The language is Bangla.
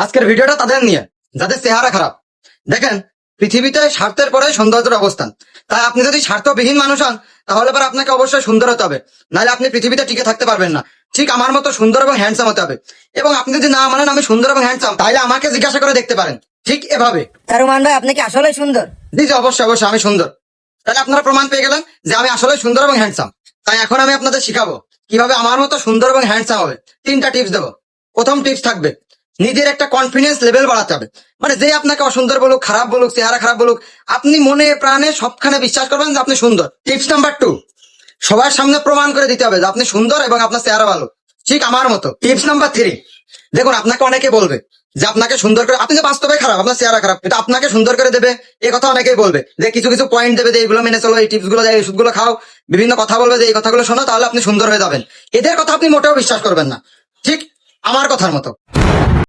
আজকের ভিডিওটা তাদের নিয়ে যাদের চেহারা খারাপ। দেখেন, পৃথিবীতে স্বার্থের পরে সৌন্দর্যের অবস্থান। তাই আপনি যদি স্বার্থবিহীন মানুষ হন, তাহলে পর আপনাকে অবশ্যই সুন্দর হতে হবে, নাহলে আপনি পৃথিবীতে টিকে থাকতে পারবেন না। ঠিক আমার মতো সুন্দর এবং হ্যান্ডসাম হতে হবে। এবং আপনি যদি না মানেন আমি সুন্দর এবং হ্যান্ডসাম, তাহলে আমাকে জিজ্ঞাসা করে দেখতে পারেন। ঠিক এভাবে। রুমান ভাই, আপনি কি আসলে সুন্দর? জি জি, অবশ্যই অবশ্যই আমি সুন্দর। তাহলে আপনারা প্রমাণ পেয়ে গেলেন যে আমি আসলে সুন্দর এবং হ্যান্ডসাম। তাই এখন আমি আপনাদের শিখাবো কিভাবে আমার মতো সুন্দর এবং হ্যান্ডসাম হবে। 3টা টিপস দেবো। প্রথম টিপস থাকবে, নিজের একটা কনফিডেন্স লেভেল বাড়াতে হবে। মানে যে আপনাকে অসুন্দর বলুক, খারাপ বলুক, চেহারা খারাপ বলুক, আপনি মনে প্রাণে সবখানে বিশ্বাস করবেন যে আপনি সুন্দর। টিপস নাম্বার 2, সবার সামনে প্রমাণ করে দিতে হবে যে আপনি সুন্দর এবং আপনার চেহারা ভালো, ঠিক আমার মতো। টিপস নাম্বার 3, দেখুন আপনাকে অনেকে বলবে যে আপনাকে সুন্দর করে, আপনি যে বাস্তবে খারাপ, আপনার চেহারা খারাপ, কিন্তু আপনাকে সুন্দর করে দেবে এই কথা অনেকেই বলবে। যে কিছু কিছু পয়েন্ট দেবে যে এইগুলো মেনে চলো, এই টিপস গুলো দেয়, ওষুধগুলো খাও, বিভিন্ন কথা বলবে যে এই কথাগুলো শোনো, তাহলে আপনি সুন্দর হয়ে যাবেন। এদের কথা আপনি মোটেও বিশ্বাস করবেন না, ঠিক আমার কথার মতো।